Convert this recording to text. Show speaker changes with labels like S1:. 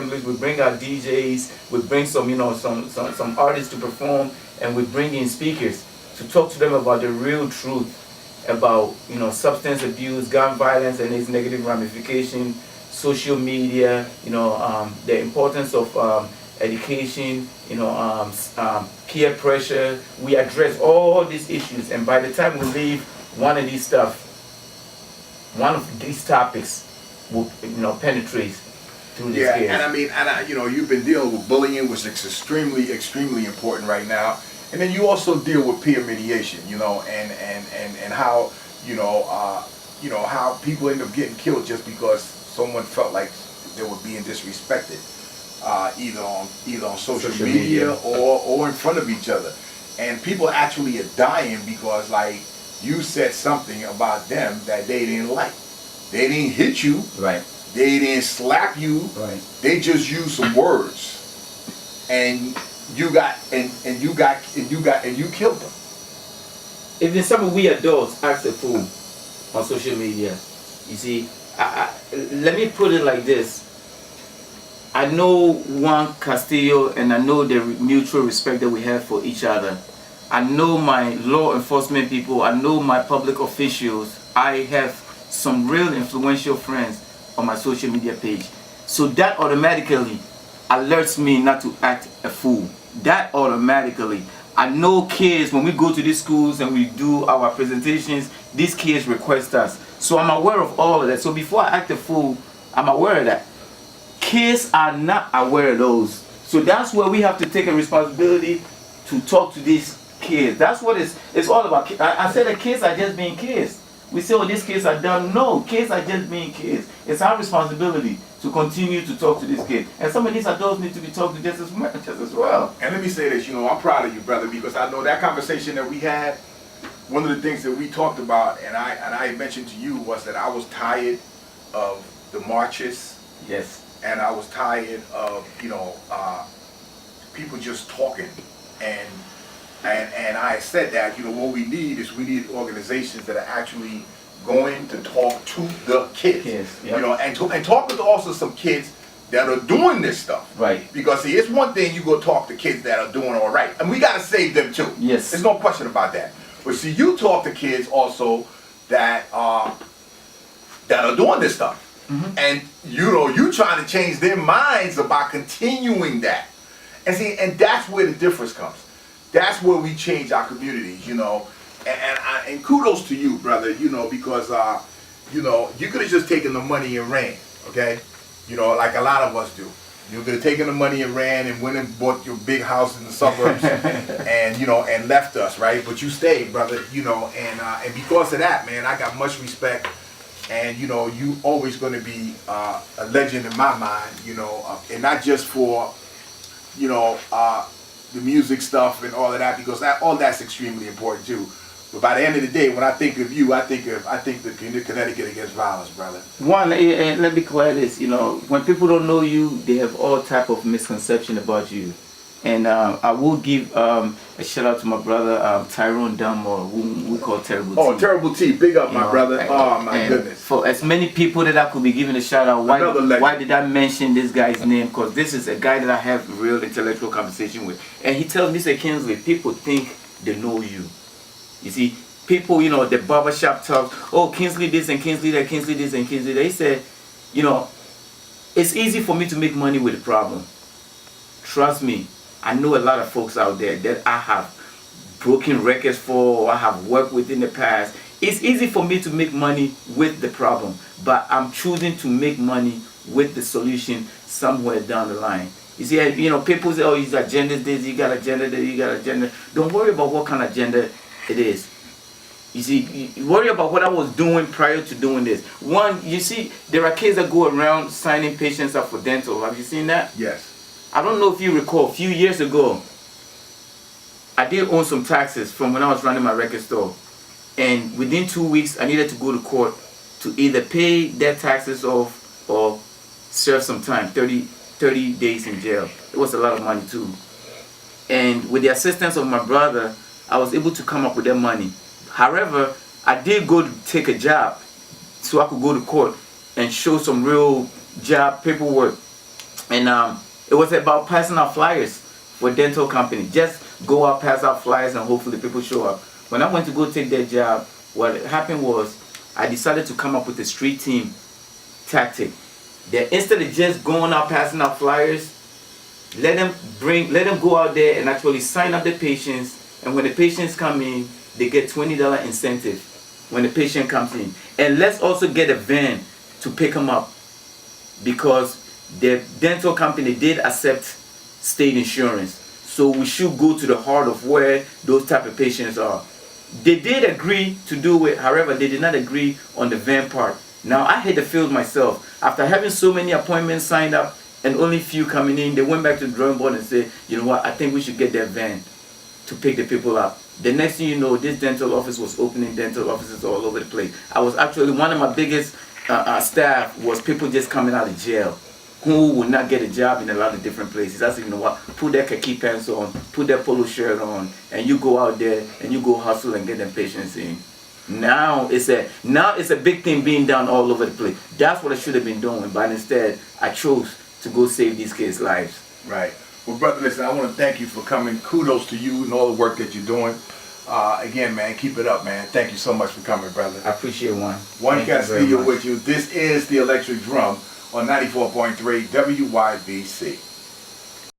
S1: assemblies, we bring our DJs, we bring some, some artists to perform, and we bring in speakers to talk to them about the real truth about, substance abuse, gun violence and its negative ramification, social media, the importance of education, peer pressure. We address all these issues, and by the time we leave one of these topics will, penetrate through this case.
S2: And I mean, you've been dealing with bullying, which is extremely, extremely important right now. And then you also deal with peer mediation, and how, how people end up getting killed just because someone felt like they were being disrespected, either on social media or in front of each other. And people actually are dying because, like, you said something about them that they didn't like. They didn't hit you.
S1: Right.
S2: They didn't slap you.
S1: Right.
S2: They just used some words, and you killed them.
S1: Even some of we adults act the fool on social media. You see, let me put it like this. I know Juan Castello, and I know the mutual respect that we have for each other. I know my law enforcement people. I know my public officials. I have some real influential friends on my social media page. So that automatically alerts me not to act a fool. That automatically. I know kids, when we go to these schools and we do our presentations, these kids request us. So I'm aware of all of that. So before I act a fool, I'm aware of that. Kids are not aware of those. So that's where we have to take a responsibility to talk to these kids. That's what it's all about. I said that kids are just being kids. We say, oh, these kids are dumb. No, kids are just being kids. It's our responsibility to continue to talk to these kids. And some of these adults need to be talked to just as well.
S2: And let me say this, I'm proud of you, brother, because I know that conversation that we had, one of the things that we talked about, and I mentioned to you, was that I was tired of the marches.
S1: Yes.
S2: And I was tired of, people just talking. And I said that, what we need organizations that are actually going to talk to the kids.
S1: Yep.
S2: And talk with also some kids that are doing this stuff.
S1: Right.
S2: Because see, it's one thing you go talk to kids that are doing all right, and we got to save them too.
S1: Yes.
S2: There's no question about that. But see, you talk to kids also that are doing this stuff. Mm-hmm. And you trying to change their minds about continuing that. And see, and that's where the difference comes. That's where we change our communities, And kudos to you, brother, because you could have just taken the money and ran, okay? Like a lot of us do. You could have taken the money and ran and went and bought your big house in the suburbs and and left us, right? But you stayed, brother, and because of that, man, I got much respect. And you always going to be a legend in my mind, and not just for the music stuff and all of that, because all that's extremely important too. But by the end of the day, when I think of you, I think the Connecticut Against Violence, brother.
S1: One, and let me clear this. When people don't know you, they have all type of misconception about you. And I will give a shout out to my brother Tyrone Dunmore, who we call Terrible T.
S2: Oh, Terrible T, big up, my brother. Oh my goodness.
S1: For as many people that I could be giving a shout out, why did I mention this guy's name? Because this is a guy that I have a real intellectual conversation with, and he tells me, say, Kingsley, people think they know you. You see, people, the barbershop talk, oh, Kingsley this and Kingsley that, Kingsley this and Kingsley that. They said, it's easy for me to make money with a problem. Trust me. I know a lot of folks out there that I have broken records for, or I have worked with in the past. It's easy for me to make money with the problem, but I'm choosing to make money with the solution somewhere down the line. You see, people say, oh, you got agenda this, you got agenda that, you got agenda. Don't worry about what kind of agenda it is. You see, you worry about what I was doing prior to doing this. One, you see, there are kids that go around signing patients up for dental. Have you seen that?
S2: Yes.
S1: I don't know if you recall, a few years ago, I did own some taxes from when I was running my record store. And within 2 weeks, I needed to go to court to either pay their taxes off or serve some time, 30 days in jail. It was a lot of money too. And with the assistance of my brother, I was able to come up with that money. However, I did go to take a job so I could go to court and show some real job paperwork. And it was about passing out flyers for dental company. Just go out, pass out flyers, and hopefully people show up. When I went to go take that job, what happened was I decided to come up with a street team tactic. That instead of just going out passing out flyers, let them go out there and actually sign up the patients. And when the patients come in, they get $20 incentive when the patient comes in. And let's also get a van to pick them up, because the dental company did accept state insurance. So we should go to the heart of where those type of patients are. They did agree to do it, however, they did not agree on the van part. Now I hit the field myself. After having so many appointments signed up and only few coming in, they went back to the drawing board and said, you know what, I think we should get that van to pick the people up. The next thing you know, this dental office was opening dental offices all over the place. I was actually, one of my biggest staff was people just coming out of jail who would not get a job in a lot of different places. I said, you know what, put that khaki pants on, put that polo shirt on, and you go out there and you go hustle and get them patients in. Now it's a big thing being done all over the place. That's what I should have been doing, but instead I chose to go save these kids' lives.
S2: Right. Well, brother, listen, I want to thank you for coming. Kudos to you and all the work that you're doing. Again, man, keep it up, man. Thank you so much for coming, brother.
S1: I appreciate Juan.
S2: Juan Castello with you. This is The Electric Drum on 94.3 WYBC.